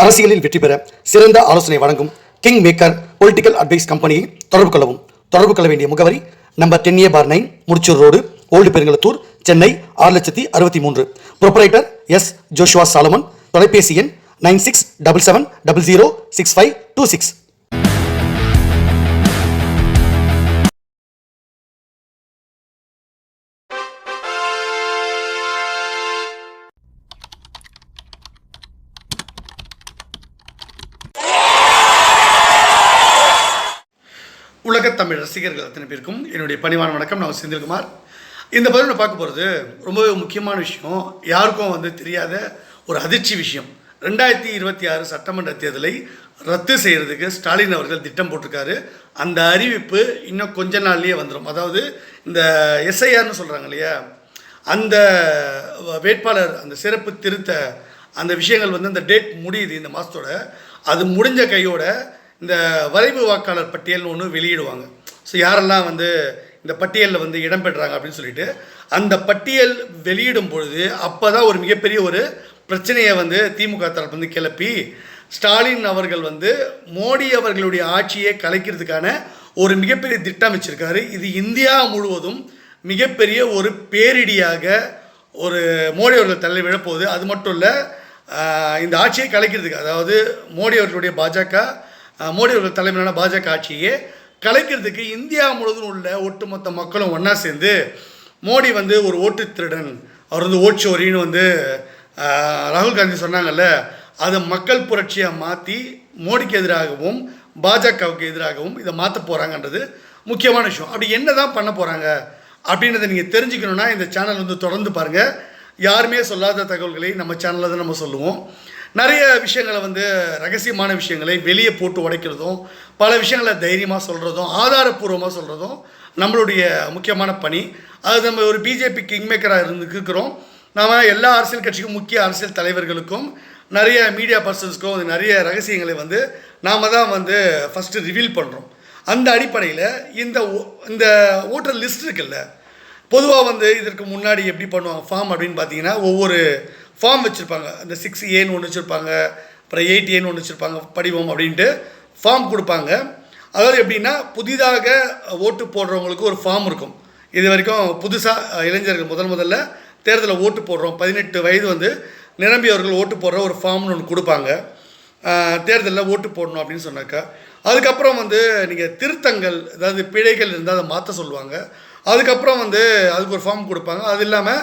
அரசியலில் வெற்றி பெற சிறந்த ஆலோசனை வழங்கும் கிங் மேக்கர் பொலிட்டிக்கல் அட்வைஸ் கம்பெனியை தொடர்பு கொள்ளவும். தொடர்பு கொள்ள வேண்டிய முகவரி number 10A/9 Mudichur road, old Perungalathur, Chennai 6,63,000. Proprietor S. Joshua Solomon. தொலைபேசி எண் 9677006526. உலகத் தமிழ் ரசிகர்கள் அத்தனை பேருக்கும் என்னுடைய பணிவான வணக்கம். நான் செந்தில்குமார். இந்த பதிவில் பார்க்க போகிறது ரொம்பவே முக்கியமான விஷயம், யாருக்கும் தெரியாத ஒரு அதிர்ச்சி விஷயம். 2026 சட்டமன்ற தேர்தலை ரத்து செய்கிறதுக்கு ஸ்டாலின் அவர்கள் திட்டம் போட்டிருக்காரு. அந்த அறிவிப்பு இன்னும் கொஞ்ச நாள்லேயே வந்துடும். அதாவது இந்த எஸ்ஐஆர்னு சொல்கிறாங்க இல்லையா, அந்த வேட்பாளர் அந்த சிறப்பு திருத்த அந்த விஷயங்கள் அந்த டேட் முடியுது இந்த மாதத்தோட. அது முடிஞ்ச கையோட இந்த வரைவு வாக்காளர் பட்டியல்னு ஒன்று வெளியிடுவாங்க. ஸோ யாரெல்லாம் இந்த பட்டியலில் இடம்பெற்றாங்க அப்படின்னு சொல்லிட்டு அந்த பட்டியல் வெளியிடும் பொழுது அப்போ தான் ஒரு மிகப்பெரிய ஒரு பிரச்சனையை திமுக தரப்பு கிளப்பி ஸ்டாலின் அவர்கள் மோடி அவர்களுடைய ஆட்சியை கலைக்கிறதுக்கான ஒரு மிகப்பெரிய திட்டம் வச்சுருக்காரு. இது இந்தியா முழுவதும் மிகப்பெரிய ஒரு பேரிடியாக ஒரு மோடி அவர்கள் தலை விழப்போகுது. அது மட்டும் இல்லை, இந்த ஆட்சியை கலைக்கிறதுக்கு, அதாவது மோடி அவர்களுடைய மோடி அவர்கள் தலைமையிலான பாஜக ஆட்சியை கலைக்கிறதுக்கு இந்தியா முழுவதும் உள்ள ஒட்டுமொத்த மக்களும் ஒன்றா சேர்ந்து மோடி ஒரு ஓட்டு திருடன், அவர் ஓட்சோரின்னு ராகுல் காந்தி சொன்னாங்கல்ல, அதை மக்கள் புரட்சியாக மாற்றி மோடிக்கு எதிராகவும் பாஜகவுக்கு எதிராகவும் இதை மாற்ற போகிறாங்கன்றது முக்கியமான விஷயம். அப்படி என்ன தான் பண்ண போகிறாங்க அப்படின்றத நீங்கள் தெரிஞ்சுக்கணுன்னா இந்த சேனல் தொடர்ந்து பாருங்கள். யாருமே சொல்லாத தகவல்களை நம்ம சேனலில் தான் நம்ம சொல்லுவோம். நிறைய விஷயங்களை ரகசியமான விஷயங்களை வெளியே போட்டு உடைக்கிறதும், பல விஷயங்களை தைரியமாக சொல்கிறதும், ஆதாரப்பூர்வமாக சொல்கிறதும் நம்மளுடைய முக்கியமான பணி. அது நம்ம ஒரு பிஜேபி கிங்மேக்கராக இருக்கிறோம். நாம் எல்லா அரசியல் கட்சிக்கும், முக்கிய அரசியல் தலைவர்களுக்கும், நிறைய மீடியா பர்சன்ஸ்க்கும் நிறைய ரகசியங்களை நாம் தான் ஃபஸ்ட்டு ரிவீல் பண்ணுறோம். அந்த அடிப்படையில் இந்த ஓட்டர் லிஸ்ட் இருக்குல்ல, பொதுவாக இதற்கு முன்னாடி எப்படி பண்ணுவாங்க ஃபார்ம் அப்படின்னு பார்த்தீங்கன்னா, ஒவ்வொரு ஃபார்ம் வச்சுருப்பாங்க. அந்த 6Aன்னு ஒன்று வச்சுருப்பாங்க, அப்புறம் 8Aன்னு ஒன்று வச்சுருப்பாங்க, படிவம் அப்படின்ட்டு ஃபார்ம் கொடுப்பாங்க. அதாவது எப்படின்னா, புதிதாக ஓட்டு போடுறவங்களுக்கு ஒரு ஃபார்ம் இருக்கும். இது வரைக்கும் புதுசாக இளைஞர்கள் முதல்ல தேர்தலில் ஓட்டு போடுறோம், 18 வயது நிரம்பியவர்கள் ஓட்டு போடுற ஒரு ஃபார்ம்னு ஒன்று கொடுப்பாங்க. தேர்தலில் ஓட்டு போடணும் அப்படின்னு சொன்னாக்கா, அதுக்கப்புறம் நீங்கள் திருத்தங்கள், அதாவது பிழைகள் இருந்தால் அதை மாற்ற சொல்லுவாங்க. அதுக்கப்புறம் அதுக்கு ஒரு ஃபார்ம் கொடுப்பாங்க. அது இல்லாமல்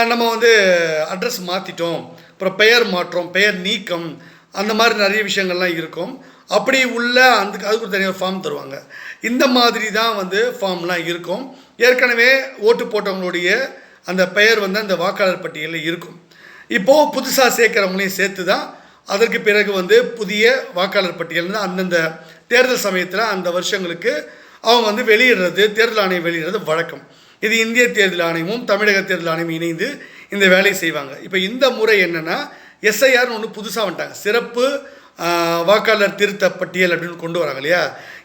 நம்ம அட்ரஸ் மாற்றிட்டோம், அப்புறம் பெயர் மாற்றம், பெயர் நீக்கம், அந்த மாதிரி நிறைய விஷயங்கள்லாம் இருக்கும். அப்படி உள்ள அதுக்கு ஒரு தனியாக ஃபார்ம் தருவாங்க. இந்த மாதிரி தான் ஃபார்ம்லாம் இருக்கும். ஏற்கனவே ஓட்டு போட்டவங்களுடைய அந்த பெயர் அந்த வாக்காளர் பட்டியலில் இருக்கும். இப்போது புதுசாக சேர்க்குறவங்களையும் சேர்த்து தான் அதற்கு பிறகு புதிய வாக்காளர் பட்டியல் அந்தந்த தேர்தல் சமயத்தில் அந்த வருஷங்களுக்கு அவங்க வெளியிடுறது, தேர்தல் ஆணையம் வெளியிடுறது வழக்கம். இது இந்திய தேர்தல் ஆணையமும் தமிழக தேர்தல் ஆணையமும் இணைந்து இந்த வேலையை செய்வாங்க. இப்போ இந்த முறை என்னென்னா, எஸ்ஐஆர்னு ஒன்று புதுசாக வந்துட்டாங்க, சிறப்பு வாக்காளர் திருத்த பட்டியல் அப்படின்னு கொண்டு வராங்க இல்லையா.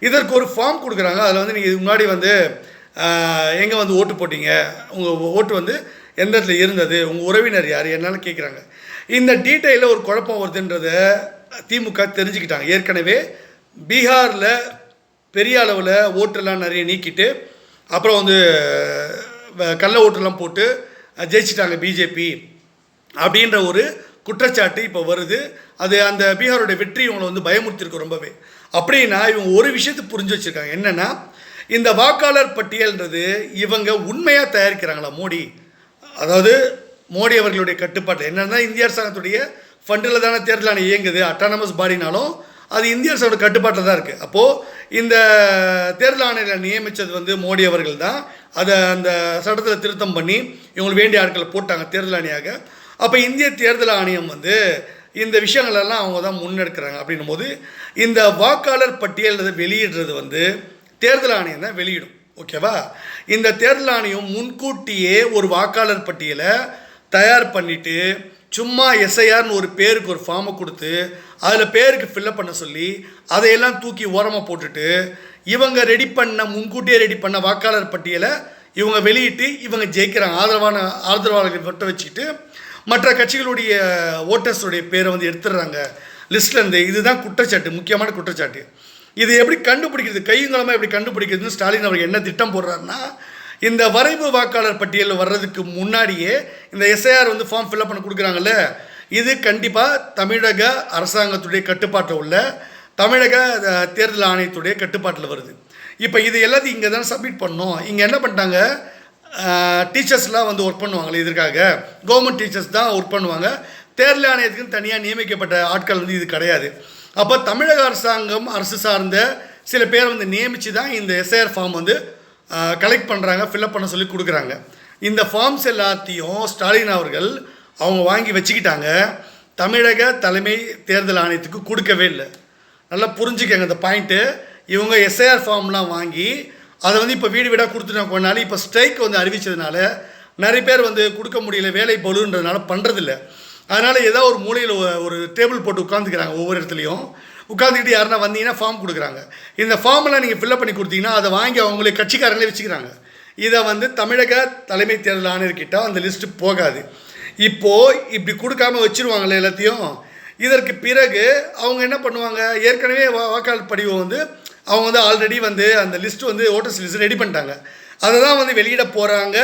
இதற்கு ஒரு ஃபார்ம் கொடுக்குறாங்க. அதில் நீங்கள் இதுக்கு முன்னாடி எங்கே ஓட்டு போட்டீங்க, உங்கள் ஓட்டு எந்த இடத்துல இருந்தது, உங்கள் உறவினர் யார் என்னன்னு கேட்குறாங்க. இந்த டீட்டெயிலில் ஒரு குழப்பம் வருதுன்றதை திமுக தெரிஞ்சுக்கிட்டாங்க. ஏற்கனவே பீகாரில் பெரிய அளவில் ஓட்டெல்லாம் நிறைய நீக்கிட்டு அப்புறம் கள்ள ஓட்டெல்லாம் போட்டு ஜெயிச்சிட்டாங்க பிஜேபி அப்படின்ற ஒரு குற்றச்சாட்டு இப்போ வருது. அது அந்த பீகாரோடைய வெற்றி இவங்களை பயமுறுத்திருக்கு ரொம்பவே. அப்படின்னா இவங்க ஒரு விஷயத்தை புரிஞ்சு வச்சுருக்காங்க, என்னென்னா இந்த வாக்காளர் பட்டியல்ன்றது இவங்க உண்மையாக தயாரிக்கிறாங்களா மோடி, அதாவது மோடி அவர்களுடைய கட்டுப்பாடு என்னென்னா, இந்திய அரசாங்கத்துடைய ஃபண்டில் தானே தேர்தல் ஆணையம் இயங்குது, அட்டானமஸ் பாடினாலும் அது இந்திய அரசோட கட்டுப்பாட்டில் தான் இருக்குது. அப்போது இந்த தேர்தல் ஆணையரை நியமித்தது மோடி அவர்கள் தான். அதை அந்த சட்டத்தில் திருத்தம் பண்ணி இவங்களுக்கு வேண்டிய ஆட்களை போட்டாங்க தேர்தல் ஆணையாக. அப்போ இந்திய தேர்தல் ஆணையம் இந்த விஷயங்களெல்லாம் அவங்க தான் முன்னெடுக்கிறாங்க. அப்படின்னும் போது இந்த வாக்காளர் பட்டியல் வெளியிடுறது தேர்தல் ஆணையம் தான் வெளியிடும். ஓகேவா? இந்த தேர்தல் ஆணையம் முன்கூட்டியே ஒரு வாக்காளர் பட்டியலை தயார் பண்ணிவிட்டு சும்மா எஸ்ஐஆர்னு ஒரு பேருக்கு ஒரு ஃபார்மை கொடுத்து அதில் பேருக்கு ஃபில்லப் பண்ண சொல்லி அதையெல்லாம் தூக்கி ஓரமாக போட்டுட்டு இவங்க முன்கூட்டியே ரெடி பண்ண வாக்காளர் பட்டியலை இவங்க வெளியிட்டு இவங்க ஜெயிக்கிறாங்க. ஆதரவாளர்கள் மட்டும் வச்சுக்கிட்டு மற்ற கட்சிகளுடைய ஓட்டர்ஸுடைய பேரை எடுத்துடுறாங்க லிஸ்ட்டில் இருந்து. இதுதான் குற்றச்சாட்டு, முக்கியமான குற்றச்சாட்டு. இது எப்படி கண்டுபிடிக்கிறது, கையுங்களமாக எப்படி கண்டுபிடிக்கிறதுன்னு ஸ்டாலின் அவர்கள் என்ன திட்டம் போடுறாருன்னா, இந்த வரைவு வாக்காளர் பட்டியலில் வர்றதுக்கு முன்னாடியே இந்த எஸ்ஐஆர் வந்து ஃபார்ம் ஃபில்அப் பண்ண கொடுக்குறாங்கல்ல, இது கண்டிப்பாக தமிழக அரசாங்கத்துடைய கட்டுப்பாட்டில் உள்ள தமிழக தேர்தல் ஆணையத்துடைய கட்டுப்பாட்டில் வருது. இப்போ இது எல்லாத்தையும் இங்கே தானே சப்மிட் பண்ணோம். இங்கே என்ன பண்ணிட்டாங்க, டீச்சர்ஸ்லாம் வந்து ஒர்க் பண்ணுவாங்களே, இதற்காக கவர்மெண்ட் டீச்சர்ஸ் தான் ஒர்க் பண்ணுவாங்க. தேர்தல் ஆணையத்துக்குன்னு தனியாக நியமிக்கப்பட்ட ஆட்கள் வந்து இது கிடையாது. அப்போ தமிழக அரசாங்கம் அரசு சார்ந்த சில பேர் வந்து நியமித்து தான் இந்த எஸ்ஐஆர் ஃபார்ம் வந்து கலெக்ட் பண்ணுறாங்க, ஃபில்அப் பண்ண சொல்லி கொடுக்குறாங்க. இந்த ஃபார்ம்ஸ் எல்லாத்தையும் ஸ்டாலின் அவர்கள் அவங்க வாங்கி வச்சுக்கிட்டாங்க, தமிழக தலைமை தேர்தல் ஆணையத்துக்கு கொடுக்கவே இல்லை. நல்லா புரிஞ்சுக்கங்க இந்த பாயிண்ட்டு. இவங்க எஸ்ஐஆர் ஃபார்ம்லாம் வாங்கி அதை வந்து இப்போ வீடு வீடாக கொடுத்துட்டாங்க. கொஞ்ச நாள் இப்போ ஸ்ட்ரைக் வந்து அறிவித்ததுனால நிறைய பேர் வந்து கொடுக்க முடியல, வேலை பலுன்றதுனால பண்ணுறதில்ல. அதனால் ஏதோ ஒரு மூலையில் ஒரு டேபிள் போட்டு உட்காந்துக்கிறாங்க, ஒவ்வொரு இடத்துலையும் உட்காந்துக்கிட்டு யாருன்னா வந்தீங்கன்னா ஃபார்ம் கொடுக்குறாங்க. இந்த ஃபார்மெல்லாம் நீங்கள் ஃபில்அப் பண்ணி கொடுத்தீங்கன்னா அதை வாங்கி அவங்களே கட்சிக்காரங்களே வச்சுக்கிறாங்க. இதை வந்து தமிழக தலைமை தேர்தல் ஆணையர்கிட்ட அந்த லிஸ்ட்டு போகாது. இப்போது இப்படி கொடுக்காம வச்சுருவாங்களே எல்லாத்தையும். இதற்கு பிறகு அவங்க என்ன பண்ணுவாங்க, ஏற்கனவே வாக்காளர் படிவம் வந்து அவங்க வந்து ஆல்ரெடி வந்து அந்த லிஸ்ட்டு வந்து ஓட்டர்ஸ் லிஸ்ட் ரெடி பண்ணிட்டாங்க. அதை தான் வந்து வெளியிட போகிறாங்க.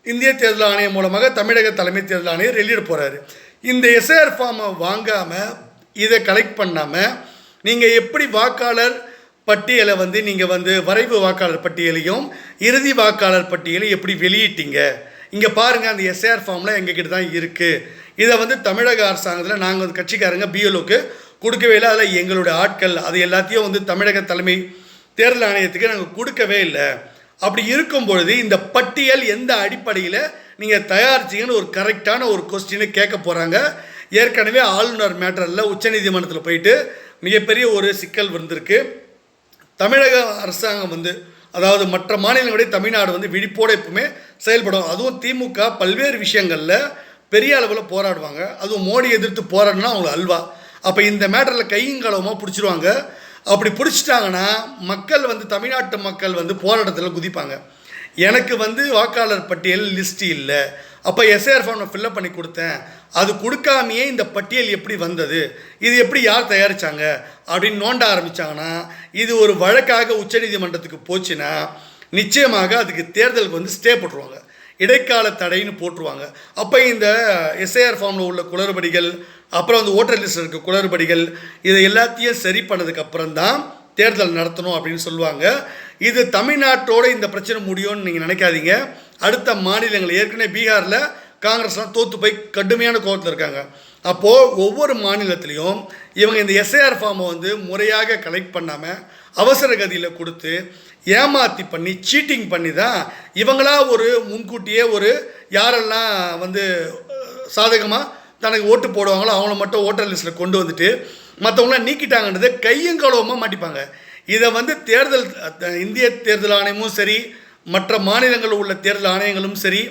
இந்திய தேர்தல் ஆணையம் மூலமாக தமிழக தலைமை தேர்தல் ஆணையர் வெளியிட போகிறாரு. இந்த எஸ்ஐஆர் ஃபார்மை வாங்காமல் இதை கலெக்ட் பண்ணாமல் நீங்கள் எப்படி வாக்காளர் பட்டியலை வந்து நீங்கள் வந்து வரைவு வாக்காளர் பட்டியலையும் இறுதி வாக்காளர் பட்டியலையும் எப்படி வெளியிட்டீங்க? இங்கே பாருங்கள், அந்த எஸ்ஐஆர் ஃபார்ம்லாம் எங்ககிட்ட தான் இருக்குது. இதை வந்து தமிழக அரசாங்கத்தில் நாங்கள் வந்து கட்சிக்காரங்க பிஎல்ஓக்கு கொடுக்கவே இல்லை. அதில் எங்களுடைய ஆட்கள் அது எல்லாத்தையும் வந்து தமிழக தலைமை தேர்தல் ஆணையத்துக்கு நாங்கள் கொடுக்கவே இல்லை. அப்படி இருக்கும் பொழுது இந்த பட்டியல் எந்த அடிப்படையில் நீங்கள் தயாரிச்சிங்கன்னு ஒரு கரெக்டான ஒரு கொஸ்டினை கேட்க போகிறாங்க. ஏற்கனவே ஆளுநர் மேட்டரில் உச்சநீதிமன்றத்தில் போயிட்டு மிகப்பெரிய ஒரு சிக்கல் வந்திருக்கு. தமிழக அரசாங்கம் வந்து அதாவது மற்ற மாநிலங்களுடைய தமிழ்நாடு வந்து விழிப்போடு எப்பவுமே செயல்படும். அதுவும் திமுக பல்வேறு விஷயங்களில் பெரிய அளவில் போராடுவாங்க. அதுவும் மோடி எதிர்த்து போராடினா அவங்களுக்கு அல்வா. அப்போ இந்த மேட்டரில் கையங்களவமாக பிடிச்சிருவாங்க. அப்படி பிடிச்சிட்டாங்கன்னா மக்கள் வந்து தமிழ்நாட்டு மக்கள் வந்து போராட்டத்தில் குதிப்பாங்க. எனக்கு வந்து வாக்காளர் பட்டியல் லிஸ்ட்டு இல்லை, அப்போ எஸ்ஐஆர் ஃபார்மை ஃபில்அப் பண்ணி கொடுத்தேன், அது கொடுக்காமையே இந்த பட்டியல் எப்படி வந்தது, இது எப்படி யார் தயாரித்தாங்க அப்படின்னு நோண்ட ஆரம்பித்தாங்கன்னா இது ஒரு வழக்காக உச்சநீதிமன்றத்துக்கு போச்சுன்னா நிச்சயமாக அதுக்கு தேர்தலுக்கு வந்து ஸ்டே போட்டுருவாங்க, இடைக்கால தடைன்னு போட்டுருவாங்க. அப்போ இந்த எஸ்ஐஆர் ஃபார்மில் உள்ள குளறுபடிகள், அப்புறம் வந்து ஓட்டர் லிஸ்ட்டில் இருக்க குளறுபடிகள், இதை எல்லாத்தையும் சரி பண்ணதுக்கப்புறம் தான் தேர்தல் நடத்தணும் அப்படின்னு சொல்லுவாங்க. இது தமிழ்நாட்டோடு இந்த பிரச்சனை முடியும்னு நீங்கள் நினைக்காதீங்க. அடுத்த மாநிலங்கள் ஏற்கனவே பீகாரில் காங்கிரஸ்லாம் தோற்று போய் கடுமையான கோபத்தில் இருக்காங்க. அப்போது ஒவ்வொரு மாநிலத்திலையும் இவங்க இந்த எஸ்ஐஆர் ஃபார்மை வந்து முறையாக கலெக்ட் பண்ணாமல் அவசர கதியில் கொடுத்து ஏமாற்றி பண்ணி சீட்டிங் பண்ணி தான் இவங்களா ஒரு முன்கூட்டியே ஒரு யாரெல்லாம் வந்து சாதகமாக தனக்கு ஓட்டு போடுவாங்களோ அவங்கள மட்டும் ஓட்டர் லிஸ்ட்டில் கொண்டு வந்துட்டு மற்றவங்களாம் நீக்கிட்டாங்கன்றதை கையங்கலவமாக மாட்டிப்பாங்க. இதை வந்து தேர்தல் இந்திய தேர்தல் ஆணையமும் சரி, மற்ற மாநிலங்களில் உள்ள தேர்தல் ஆணையங்களும் சரி,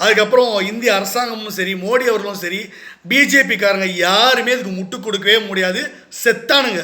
அதுக்கப்புறம் இந்திய அரசாங்கமும் சரி, மோடி அவர்களும் சரி, பிஜேபிக்காரங்க யாருமே இதுக்கு முட்டு கொடுக்கவே முடியாது, செத்தானுங்க.